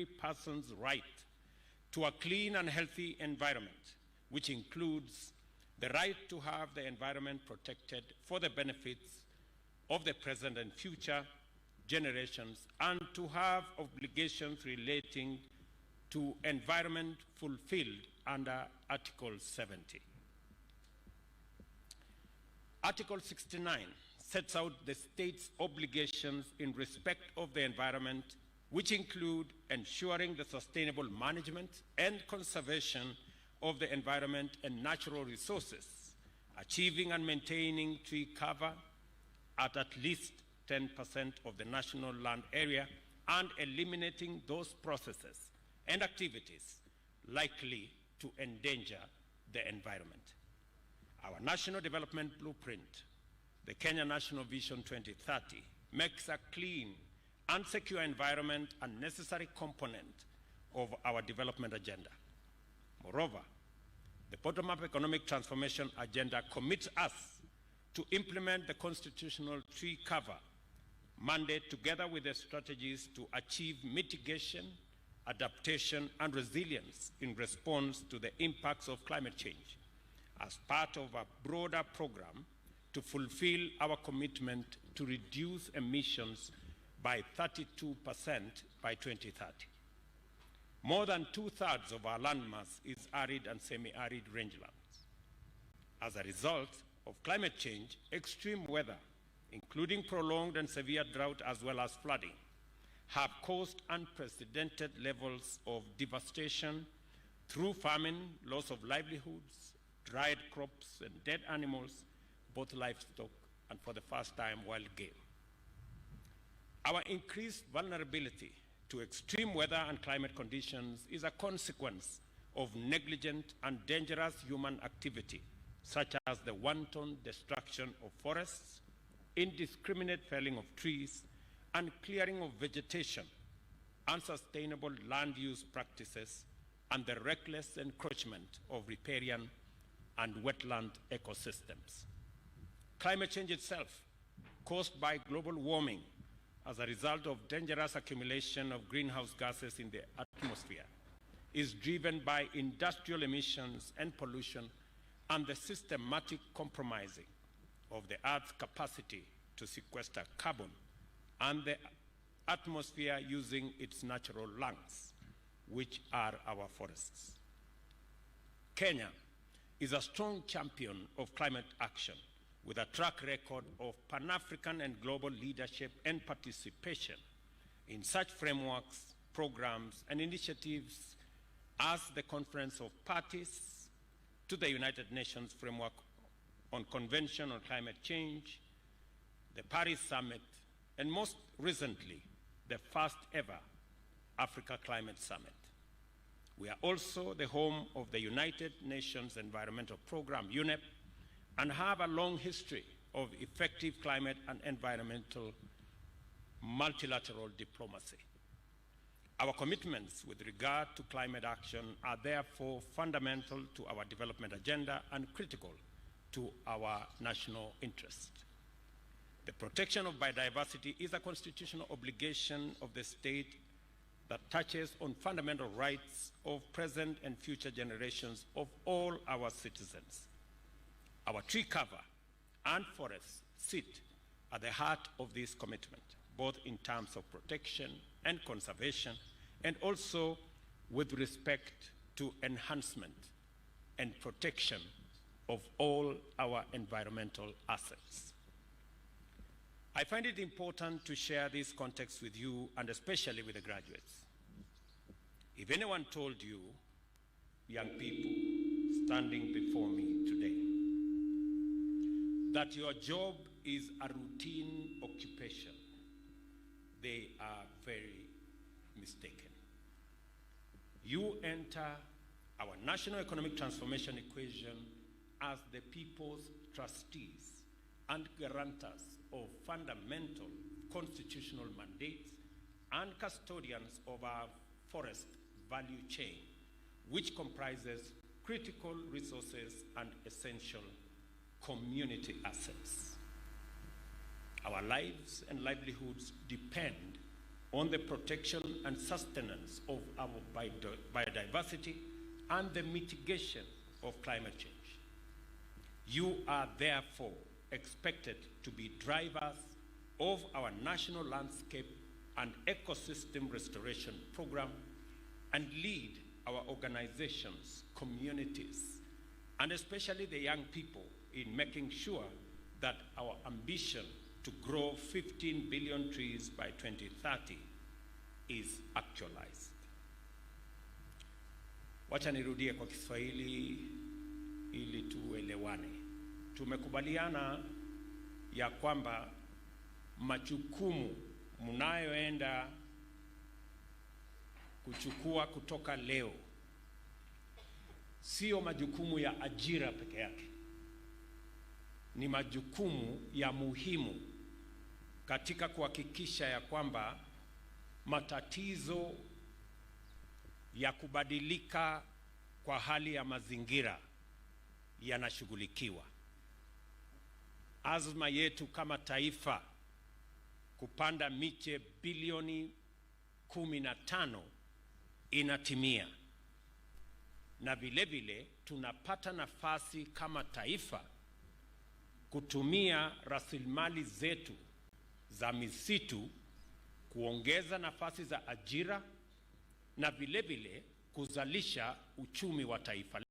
every person's right to a clean and healthy environment, which includes the right to have the environment protected for the benefits of the present and future generations, and to have obligations relating to environment fulfilled under Article 70. Article 69 sets out the state's obligations in respect of the environment, which include ensuring the sustainable management and conservation of the environment and natural resources, achieving and maintaining tree cover at least 10% of the national land area, and eliminating those processes and activities likely to endanger the environment. Our National Development Blueprint, the Kenya National Vision 2030, makes a clean and secure environment a necessary component of our development agenda. Moreover, the bottom-up economic transformation agenda commits us to implement the constitutional tree cover mandate together with the strategies to achieve mitigation, adaptation, and resilience in response to the impacts of climate change as part of a broader program to fulfill our commitment to reduce emissions by 32% by 2030. More than 2/3 of our landmass is arid and semi-arid rangelands. As a result of climate change, extreme weather, including prolonged and severe drought as well as flooding, have caused unprecedented levels of devastation through famine, loss of livelihoods, dried crops, and dead animals, both livestock and, for the first time, wild game. Our increased vulnerability to extreme weather and climate conditions is a consequence of negligent and dangerous human activity, such as the wanton destruction of forests, indiscriminate felling of trees, and clearing of vegetation, unsustainable land use practices, and the reckless encroachment of riparian and wetland ecosystems. Climate change itself, caused by global warming as a result of dangerous accumulation of greenhouse gases in the atmosphere, is driven by industrial emissions and pollution and the systematic compromising of the Earth's capacity to sequester carbon and the atmosphere using its natural lungs, which are our forests. Kenya is a strong champion of climate action with a track record of Pan-African and global leadership and participation in such frameworks, programs, and initiatives as the Conference of Parties to the United Nations Framework on Convention on Climate Change, the Paris Summit, and most recently, the first ever Africa Climate Summit. We are also the home of the United Nations Environmental Programme, UNEP, and have a long history of effective climate and environmental multilateral diplomacy. Our commitments with regard to climate action are therefore fundamental to our development agenda and critical to our national interest. The protection of biodiversity is a constitutional obligation of the state that touches on fundamental rights of present and future generations of all our citizens. Our tree cover and forests sit at the heart of this commitment, both in terms of protection and conservation, and also with respect to enhancement and protection of all our environmental assets. I find it important to share this context with you, and especially with the graduates. If anyone told you, young people standing before me today, that your job is a routine occupation, they are very mistaken. You enter our national economic transformation equation as the people's trustees and guarantors of fundamental constitutional mandates and custodians of our forest value chain, which comprises critical resources and essential community assets. Our lives and livelihoods depend on the protection and sustenance of our biodiversity and the mitigation of climate change. You are therefore expected to be drivers of our national landscape and ecosystem restoration program and lead our organizations, communities, and especially the young people in making sure that our ambition to grow 15 billion trees by 2030 is actualized. Wacha nirudie kwa Kiswahili ili tuelewane. Tumekubaliana ya kwamba majukumu mnayoenda kuchukua kutoka leo sio majukumu ya ajira peke yake. Ni majukumu ya muhimu katika kuhakikisha ya kwamba matatizo ya kubadilika kwa hali ya mazingira yanashughulikiwa. Azma yetu kama taifa kupanda miche bilioni 15 inatimia. Na vile vile tunapata nafasi kama taifa kutumia rasilimali zetu za misitu kuongeza nafasi za ajira na vile vile kuzalisha uchumi wa taifa.